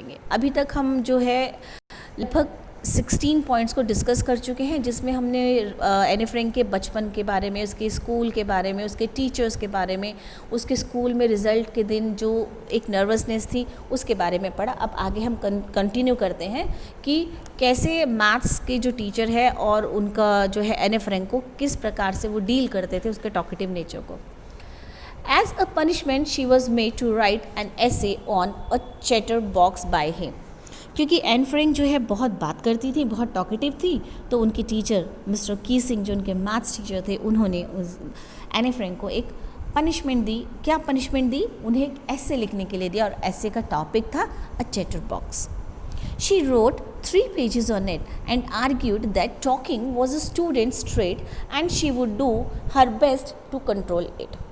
अभी तक हम जो है लगभग 16 पॉइंट्स को डिस्कस कर चुके हैं, जिसमें हमने एनी फ्रैंक के बचपन के बारे में, उसके स्कूल के बारे में, उसके टीचर्स के बारे में, उसके स्कूल में रिज़ल्ट के दिन जो एक नर्वसनेस थी उसके बारे में पढ़ा। अब आगे हम कंटिन्यू करते हैं कि कैसे मैथ्स के जो टीचर है और उनका जो है एनी फ्रैंक को किस प्रकार से वो डील करते थे उसके टॉकेटिव नेचर को। As a punishment, she was made to write an essay on a chatterbox by him. क्योंकि एन फ्रैंक जो है बहुत बात करती थी, बहुत टॉकेटिव थी, तो उनके टीचर मिस्टर कीसिंग जो उनके मैथ्स टीचर थे, उन्होंने उस एनी फ्रैंक को एक पनिशमेंट दी। क्या पनिशमेंट दी? उन्हें एक ऐसे लिखने के लिए दिया, और ऐसे का टॉपिक था अ chatterbox. She wrote 3 pages on it and argued that talking was a student's trait and she would do her best to control it.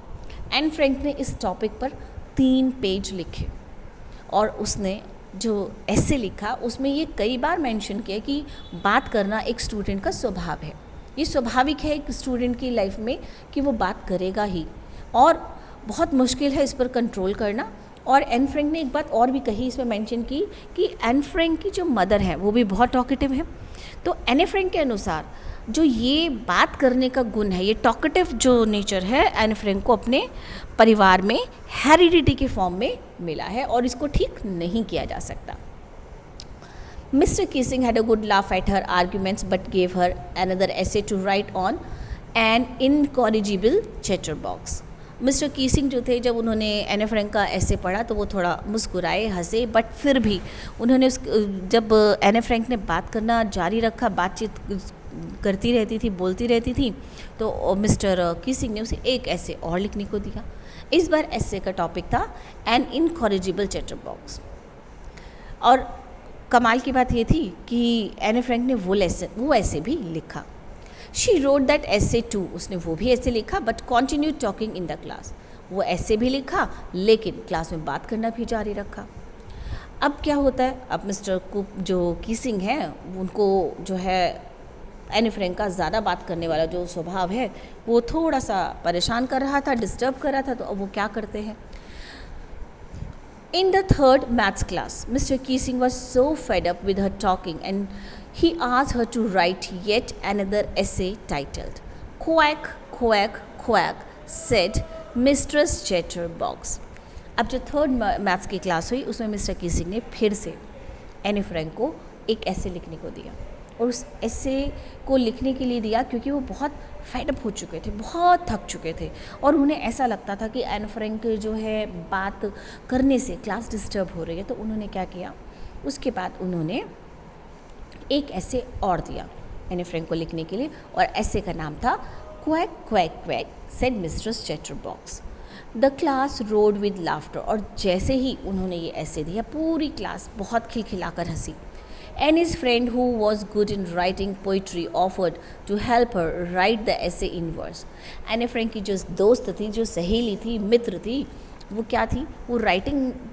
Anne Frank ने इस टॉपिक पर 3 पेज लिखे, और उसने जो ऐसे लिखा उसमें ये कई बार मेंशन किया कि बात करना एक स्टूडेंट का स्वभाव है। ये स्वाभाविक है एक स्टूडेंट की लाइफ में कि वो बात करेगा ही, और बहुत मुश्किल है इस पर कंट्रोल करना। और एन फ्रैंक ने एक बात और भी कही, इसमें मेंशन की कि एन फ्रैंक की जो मदर है वो भी बहुत टॉकेटिव है। तो एनी फ्रैंक के अनुसार जो ये बात करने का गुण है, ये टॉकेटिव जो नेचर है, एनी फ्रैंक को अपने परिवार में हेरिडिटी के फॉर्म में मिला है, और इसको ठीक नहीं किया जा सकता। Mister Keesing had a good laugh at her arguments but gave her another essay to write on an incorrigible chatterbox. Mister Keesing जो थे, जब उन्होंने एनी फ्रैंक का ऐसे पढ़ा तो वो थोड़ा मुस्कुराए, हंसे, बट फिर भी उन्होंने जब एनी फ्रैंक ने बात करना जारी रखा, बातचीत करती रहती थी, बोलती रहती थी, तो मिस्टर कीसिंग ने उसे एक ऐसे और लिखने को दिया. इस बार ऐसे का टॉपिक था एन इनकॉरिजिबल चैटरबॉक्स. और कमाल की बात ये थी कि एनी फ्रैंक ने वो ऐसे भी लिखा. शी रोट दैट ऐसे टू, उसने वो भी ऐसे लिखा, but continue talking in the class. वो ऐसे भी लिखा, लेकिन क्लास में बात करना भी जारी रखा. अब क्या होता है, अब मिस्टर कुक जो कीसिंग है, उनको जो है एनी फ्रैंक का ज़्यादा बात करने वाला जो स्वभाव है वो थोड़ा सा परेशान कर रहा था, डिस्टर्ब कर रहा था. तो अब वो क्या करते हैं, in the 3rd maths class, Mr. Keesing was so fed up with her talking and he asked her to write yet another essay titled Quack, Quack, Quack, said Mistress Chatterbox. अब जो 3rd मैथ्स की class हुई उसमें mister कीसिंग ने फिर से Anne Frank को एक ऐसे लिखने को दिया, और उस ऐसे को लिखने के लिए दिया क्योंकि वो बहुत फेडअप हो चुके थे, बहुत थक चुके थे, और उन्हें ऐसा लगता था कि एनी फ्रैंक जो है बात करने से क्लास डिस्टर्ब हो रही है. तो उन्होंने क्या किया, उसके बाद उन्होंने एक ऐसे और दिया एनी फ्रैंक को लिखने के लिए, और ऐसे का नाम था quack quack quack said mistress chatterbox. The class road with laughter. और जैसे ही उन्होंने ये ऐसे दिया, पूरी क्लास बहुत खिलखिलाकर हंसी. Annie's friend, who was good in writing poetry, offered to help her write the essay in verse. Annie Frank की जो दोस्त थी, जो सहेली थी, मित्र थी, वो क्या थी, वो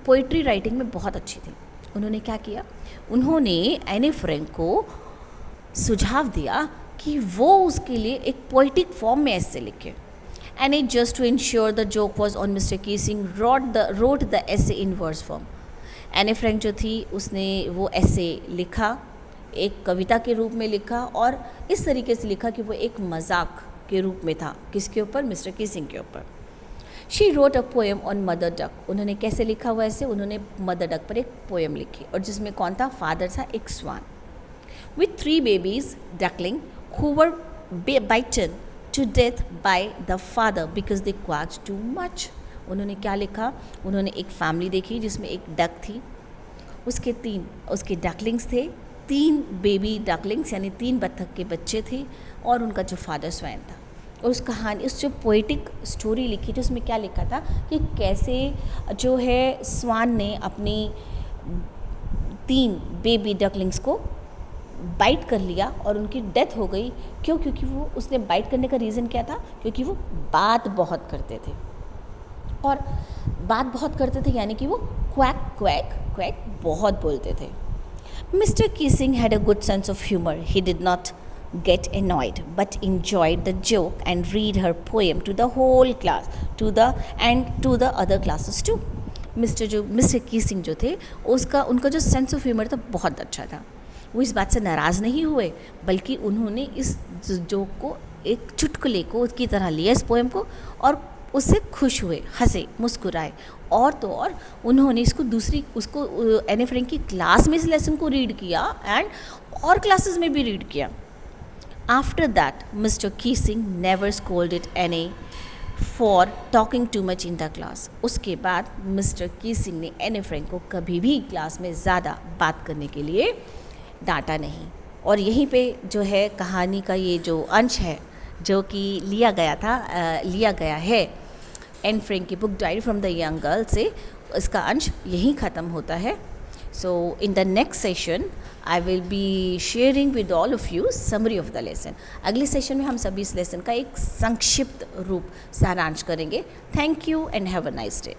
पोइट्री राइटिंग में बहुत अच्छी थी. उन्होंने क्या किया, उन्होंने एनी फ्रैंक को सुझाव दिया कि वो उसके लिए एक पोइटिक फॉर्म में ऐसे लिखे. Annie, just to ensure the joke was on Mr. Keesing, wrote the essay in verse form. Anne Frank जो थी उसने वो ऐसे लिखा, एक कविता के रूप में लिखा, और इस तरीके से लिखा कि वो एक मजाक के रूप में था. किसके ऊपर? मिस्टर कीसिंग के ऊपर. She wrote a poem on mother duck. उन्होंने कैसे लिखा हुआ ऐसे, उन्होंने मदर डक पर एक पोएम लिखी, और जिसमें कौन था, फादर था, एक swan. With 3 babies duckling who were bitten to death by the father because they quack too much. उन्होंने क्या लिखा, उन्होंने एक फैमिली देखी जिसमें एक डक थी, उसके डकलिंग्स थे, 3 बेबी डकलिंग्स यानी 3 बत्तख के बच्चे थे, और उनका जो फादर स्वयं था. और उस कहानी, उस जो पोइटिक स्टोरी लिखी थी, उसमें क्या लिखा था कि कैसे जो है स्वान ने अपनी 3 बेबी डकलिंग्स को बाइट कर लिया और उनकी डेथ हो गई. क्यों? क्योंकि वो उसने बाइट करने का रीज़न क्या था, क्योंकि वो बात बहुत करते थे, और बात बहुत करते थे यानी कि वो क्वैक क्वैक क्वैक बहुत बोलते थे. Mister Keesing had a good sense of humour. He did not get annoyed but enjoyed the joke and read her poem to the whole class, to the other classes too. Mister Keesing जो थे उनका जो sense of humour था बहुत अच्छा था। वो इस बात से नाराज़ नहीं हुए, बल्कि उन्होंने इस जोक को एक चुटकुले को की तरह लिया, इस पोएम को, और उससे खुश हुए, हंसे, मुस्कुराए। और तो और उन्होंने उसको एनी फ्रैंक की क्लास में इस लेसन को रीड किया एंड और क्लासेस में भी रीड किया। After that Mister Keesing never scolded any for talking too much in the class. उसके बाद मिस्टर कीसिंग ने एनी फ्रैंक को कभी भी क्लास में ज़्यादा बात करने के लिए डांटा नहीं। और यहीं पे जो है कहानी का ये जो अंश है जो कि लिया गया है एन फ्रैंक की book diary from the young girl से, इसका अंश यहीं ख़त्म होता है। So in the next session I will be sharing with all of you summary of the lesson. अगले सेशन में हम सभी इस लेसन का एक संक्षिप्त रूप सारांश करेंगे। Thank you and have a nice day.